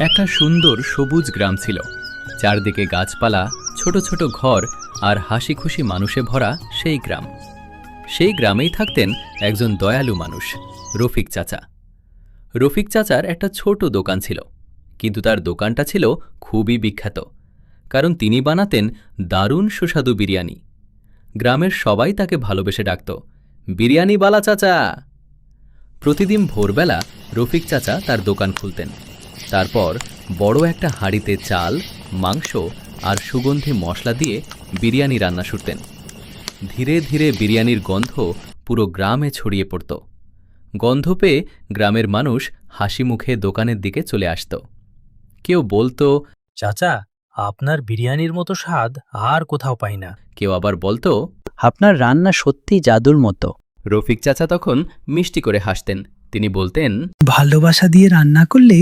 একটা সুন্দর সবুজ গ্রাম ছিল। চারদিকে গাছপালা, ছোট ছোট ঘর আর হাসি খুশি মানুষে ভরা সেই গ্রাম। সেই গ্রামেই থাকতেন একজন দয়ালু মানুষ, রফিক চাচা। রফিক চাচার একটা ছোট দোকান ছিল, কিন্তু তার দোকানটা ছিল খুবই বিখ্যাত, কারণ তিনি বানাতেন দারুণ সুস্বাদু বিরিয়ানি। গ্রামের সবাই তাকে ভালোবেসে ডাকত, বিরিয়ানিওয়ালা চাচা। প্রতিদিন ভোরবেলা রফিক চাচা তার দোকান খুলতেন। তারপর বড় একটা হাঁড়িতে চাল, মাংস আর সুগন্ধি মশলা দিয়ে বিরিয়ানি রান্না শুরুতেন। ধীরে ধীরে বিরিয়ানির গন্ধ পুরো গ্রামে ছড়িয়ে পড়ত। গন্ধ পেয়ে গ্রামের মানুষ হাসি মুখে দোকানের দিকে চলে আসত। কেউ বলতো, চাচা, আপনার বিরিয়ানির মতো স্বাদ আর কোথাও পাই না। কেউ আবার বলতো, আপনার রান্না সত্যি জাদুর মতো। রফিক চাচা তখন মিষ্টি করে হাসতেন। তিনি বলতেন, ভালোবাসা দিয়ে রান্না করলে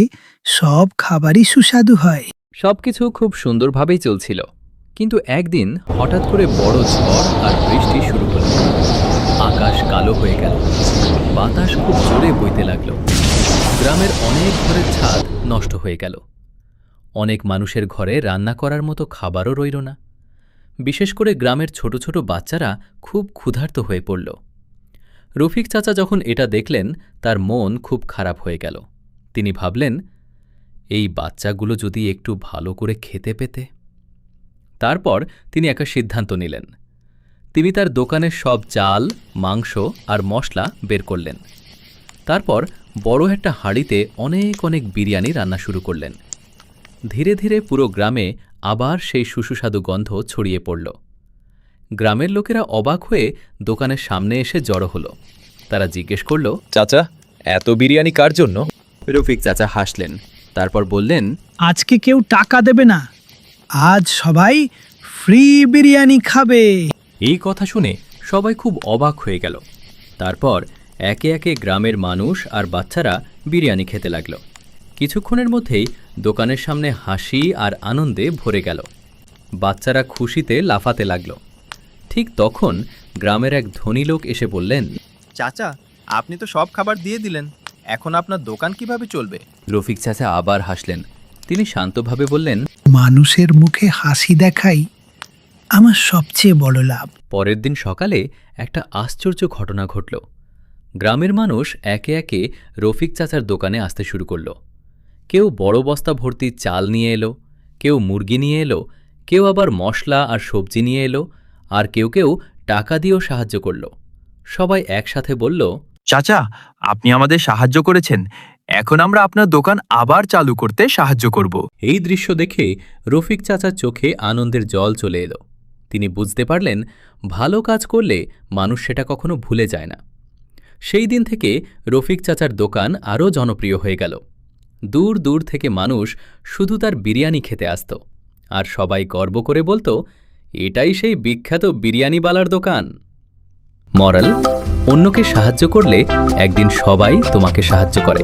সব খাবারই সুস্বাদু হয়। সবকিছু খুব সুন্দরভাবেই চলছিল, কিন্তু একদিন হঠাৎ করে বড় ঝড় আর বৃষ্টি শুরু হল। আকাশ কালো হয়ে গেল, বাতাস খুব জোরে বইতে লাগল। গ্রামের অনেক ঘরের ছাদ নষ্ট হয়ে গেল। অনেক মানুষের ঘরে রান্না করার মতো খাবারও রইল না। বিশেষ করে গ্রামের ছোট ছোট বাচ্চারা খুব ক্ষুধার্ত হয়ে পড়ল। রফিক চাচা যখন এটা দেখলেন, তার মন খুব খারাপ হয়ে গেল। তিনি ভাবলেন, এই বাচ্চাগুলো যদি একটু ভালো করে খেতে পেতে। তারপর তিনি একটা সিদ্ধান্ত নিলেন। তিনি তার দোকানের সব চাল, মাংস আর মশলা বের করলেন। তারপর বড় একটা হাঁড়িতে অনেক অনেক বিরিয়ানি রান্না শুরু করলেন। ধীরে ধীরে পুরো গ্রামে আবার সেই সুস্বাদু গন্ধ ছড়িয়ে পড়ল। গ্রামের লোকেরা অবাক হয়ে দোকানের সামনে এসে জড়ো হলো। তারা জিজ্ঞেস করল, চাচা, এত বিরিয়ানি কার জন্য? রফিক চাচা হাসলেন। তারপর বললেন, আজকে কেউ টাকা দেবে না, আজ সবাই ফ্রি বিরিয়ানি খাবে। এই কথা শুনে সবাই খুব অবাক হয়ে গেল। তারপর একে একে গ্রামের মানুষ আর বাচ্চারা বিরিয়ানি খেতে লাগল। কিছুক্ষণের মধ্যেই দোকানের সামনে হাসি আর আনন্দে ভরে গেল। বাচ্চারা খুশিতে লাফাতে লাগল। ঠিক তখন গ্রামের এক ধনী লোক এসে বললেন, চাচা, আপনি তো সব খাবার দিয়ে দিলেন, এখন আপনার দোকান কিভাবে চলবে? রফিক চাচা আবার হাসলেন। তিনি শান্তভাবে বললেন, মানুষের মুখে হাসি দেখাই আমার সবচেয়ে বড় লাভ। পরের দিন সকালে একটা আশ্চর্য ঘটনা ঘটল। গ্রামের মানুষ একে একে রফিক চাচার দোকানে আসতে শুরু করল। কেউ বড় বস্তা ভর্তি চাল নিয়ে এলো, কেউ মুরগি নিয়ে এলো, কেউ আবার মশলা আর সবজি নিয়ে এলো, আর কেউ কেউ টাকা দিয়েও সাহায্য করল। সবাই একসাথে বলল, চাচা, আপনি আমাদের সাহায্য করেছেন, এখন আমরা আপনার দোকান আবার চালু করতে সাহায্য করব। এই দৃশ্য দেখে রফিক চাচার চোখে আনন্দের জল চলে এলো। তিনি বুঝতে পারলেন, ভালো কাজ করলে মানুষ সেটা কখনো ভুলে যায় না। সেই দিন থেকে রফিক চাচার দোকান আরও জনপ্রিয় হয়ে গেল। দূর দূর থেকে মানুষ শুধু তার বিরিয়ানি খেতে আসত, আর সবাই গর্ব করে বলতো, এটাই সেই বিখ্যাত বিরিয়ানিওয়ালার দোকান। মরাল, অন্যকে সাহায্য করলে একদিন সবাই তোমাকে সাহায্য করে।